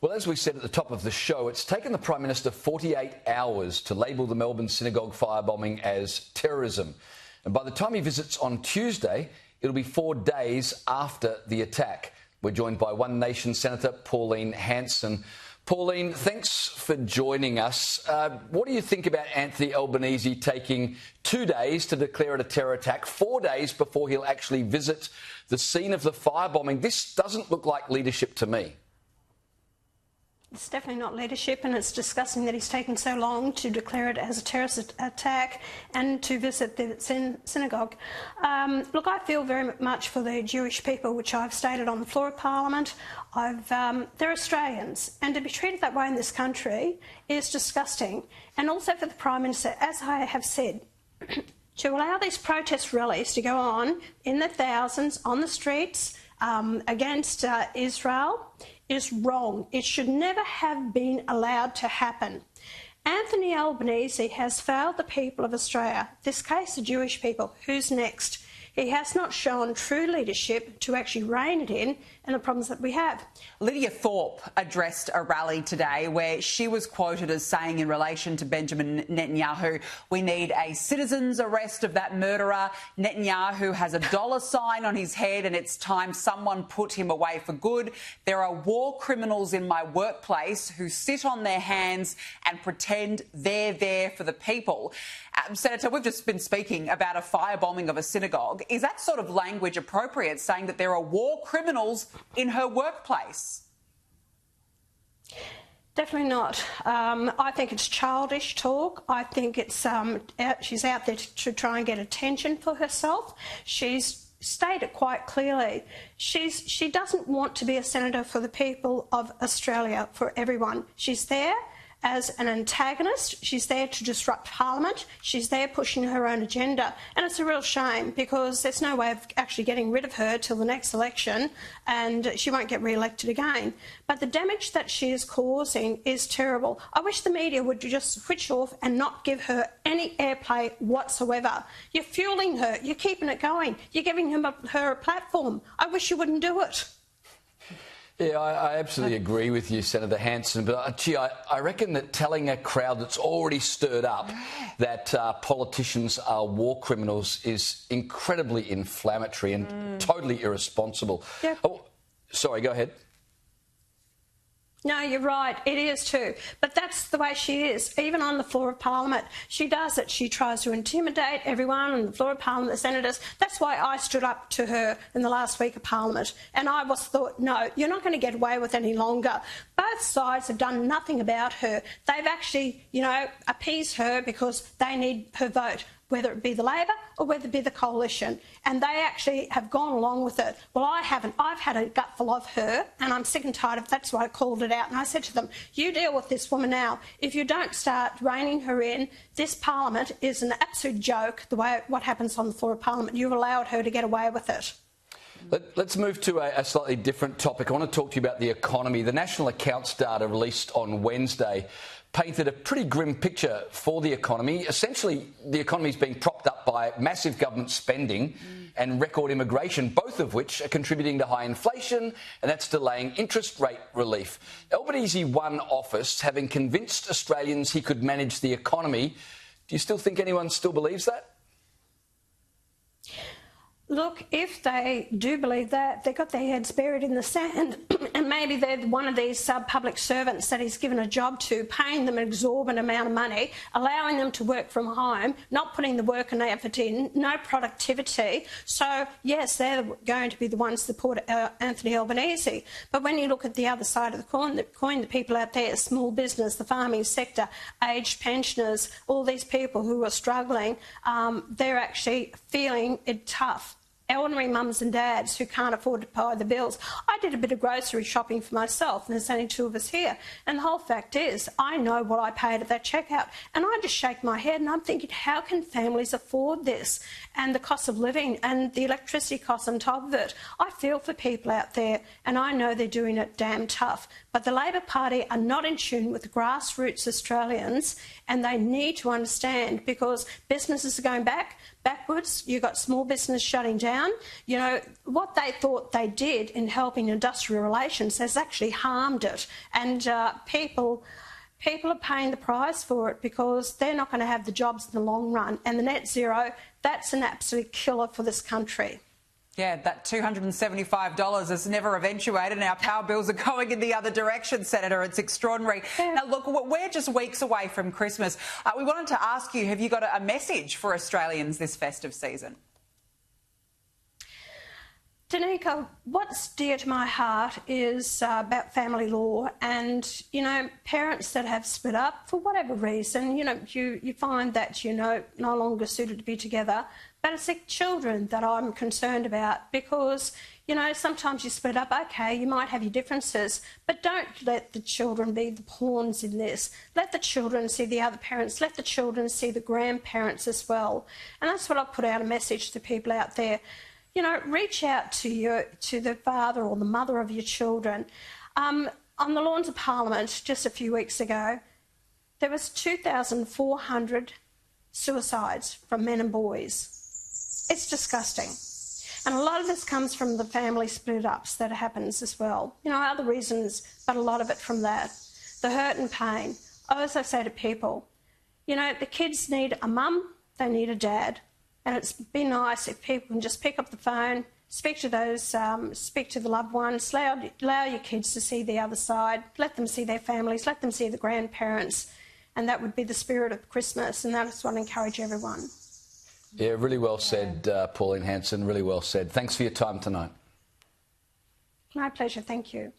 Well, as we said at the top of the show, it's taken the Prime Minister 48 hours to label the Melbourne synagogue firebombing as terrorism. And by the time he visits on Tuesday, it'll be 4 days after the attack. We're joined by One Nation Senator Pauline Hanson. Pauline, thanks for joining us. What do you think about Anthony Albanese taking 2 days to declare it a terror attack, 4 days before he'll actually visit the scene of the firebombing? This doesn't look like leadership to me. It's definitely not leadership, and it's disgusting that he's taken so long to declare it as a terrorist attack and to visit the synagogue. Look, I feel very much for the Jewish people, which I've stated on the floor of Parliament. They're Australians, and to be treated that way in this country is disgusting. And also for the Prime Minister, as I have said, to allow these protest rallies to go on in the thousands on the streets against Israel is wrong. It should never have been allowed to happen. Anthony Albanese has failed the people of Australia, this case the Jewish people. Who's next? He has not shown true leadership to actually rein it in and the problems that we have. Lydia Thorpe addressed a rally today where she was quoted as saying in relation to Benjamin Netanyahu, we need a citizen's arrest of that murderer. Netanyahu has a dollar sign on his head and it's time someone put him away for good. There are war criminals in my workplace who sit on their hands and pretend they're there for the people. Senator, we've just been speaking about a firebombing of a synagogue. Is that sort of language appropriate, saying that there are war criminals in her workplace? Definitely not. I think it's childish talk. I think it's she's out there to try and get attention for herself. She's stated quite clearly she doesn't want to be a senator for the people of Australia, for everyone. She's there as an antagonist. She's there to disrupt Parliament. She's there pushing her own agenda. And it's a real shame because there's no way of actually getting rid of her till the next election and she won't get re-elected again. But the damage that she is causing is terrible. I wish the media would just switch off and not give her any airplay whatsoever. You're fueling her. You're keeping it going. You're giving her a platform. I wish you wouldn't do it. Yeah, I absolutely agree with you, Senator Hanson, but gee, I reckon that telling a crowd that's already stirred up that politicians are war criminals is incredibly inflammatory and totally irresponsible. Yeah. Oh, sorry, go ahead. No, you're right. It is too. But that's the way she is. Even on the floor of Parliament, she does it. She tries to intimidate everyone on the floor of Parliament, the senators. That's why I stood up to her in the last week of Parliament. And I thought, no, you're not going to get away with any longer. Both sides have done nothing about her. They've actually, appeased her because they need her vote, whether it be the Labor or whether it be the Coalition. And they actually have gone along with it. Well, I haven't. I've had a gutful of her and I'm sick and tired of that's why I called it out. And I said to them, you deal with this woman now. If you don't start reining her in, this Parliament is an absolute joke, what happens on the floor of Parliament. You've allowed her to get away with it. Let's move to a slightly different topic. I want to talk to you about the economy. The National Accounts data released on Wednesday painted a pretty grim picture for the economy. Essentially, the economy is being propped up by massive government spending and record immigration, both of which are contributing to high inflation, and that's delaying interest rate relief. Albanese won office having convinced Australians he could manage the economy. Do you still think anyone still believes that? Look, if they do believe that, they've got their heads buried in the sand and maybe they're one of these public servants that he's given a job to, paying them an exorbitant amount of money, allowing them to work from home, not putting the work and effort in, no productivity. So, yes, they're going to be the ones that support Anthony Albanese. But when you look at the other side of the coin, the people out there, small business, the farming sector, aged pensioners, all these people who are struggling, they're actually feeling it tough. Ordinary mums and dads who can't afford to pay the bills. I did a bit of grocery shopping for myself, and there's only two of us here. And the whole fact is, I know what I paid at that checkout, and I just shake my head and I'm thinking, how can families afford this? And the cost of living and the electricity costs on top of it. I feel for people out there, and I know they're doing it damn tough. But the Labor Party are not in tune with the grassroots Australians, and they need to understand, because businesses are going backwards. You've got small business shutting down. You know, what they thought they did in helping industrial relations has actually harmed it. And people are paying the price for it, because they're not going to have the jobs in the long run. And the net zero, that's an absolute killer for this country. Yeah, that $275 has never eventuated, and our power bills are going in the other direction, Senator. It's extraordinary. Yeah. Now, look, we're just weeks away from Christmas. We wanted to ask you, have you got a message for Australians this festive season? Danica, what's dear to my heart is about family law, and, you know, parents that have split up for whatever reason, you know, you find that, you know, no longer suited to be together. But it's the children that I'm concerned about, because, you know, sometimes you split up, OK, you might have your differences, but don't let the children be the pawns in this. Let the children see the other parents. Let the children see the grandparents as well. And that's what I put out a message to people out there. You know, reach out to the father or the mother of your children. On the lawns of Parliament just a few weeks ago, there was 2,400 suicides from men and boys. It's disgusting. And a lot of this comes from the family split-ups that happens as well. You know, other reasons, but a lot of it from that. The hurt and pain. As I say to people, you know, the kids need a mum, they need a dad. And it's been nice if people can just pick up the phone, speak to the loved ones, allow your kids to see the other side, let them see their families, let them see the grandparents. And that would be the spirit of Christmas, and that's what I encourage everyone. Yeah, really well said, Pauline Hanson, really well said. Thanks for your time tonight. My pleasure, thank you.